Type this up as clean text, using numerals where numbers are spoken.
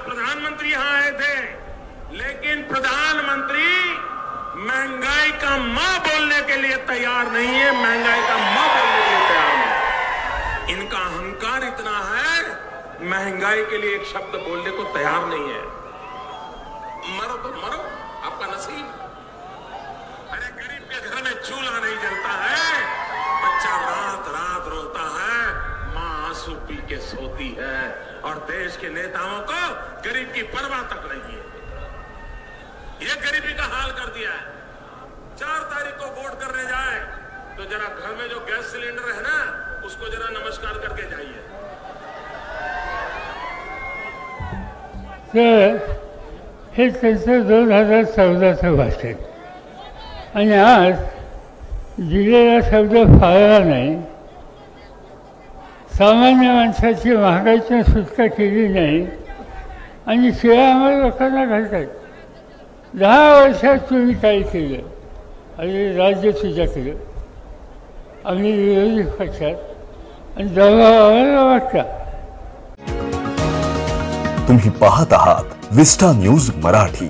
प्रधानमंत्री यहाँ आए थे, लेकिन प्रधानमंत्री महंगाई का मां बोलने के लिए तैयार नहीं है, महंगाई का मां बोलने के लिए तैयार नहीं। इनका अहंकार इतना है, महंगाई के लिए एक शब्द बोलने को तैयार नहीं है। मरो तो मरो, आपका नसीब। अरे गरीब के घर में चूल्हा नहीं जलता है, बच्चा रात रात रोता है, मां आंसू पी के सोती है, और देश के नेताओं को गरीब की परवाह तक नहीं है। ये गरीबी का हाल कर दिया है। 4 तारीख को वोट करने जाए तो जरा घर में जो गैस सिलेंडर है ना, उसको जरा नमस्कार करके जाइए। हे त्यांचं 2014चं भाषण आणि आज दिलेला शब्द पाळला नाही, सामान्य माणसाची महागाईची सुटका केली नाही आणि शिवाय आम्हाला लोकांना घालतात। 10 वर्षात तुम्ही काय केलं आणि राज्य तुझ्याकडं आम्ही विरोधी पक्षात आणि दबावाला वाटता। तुम्ही पाहत आहात विस्टा न्यूज मराठी।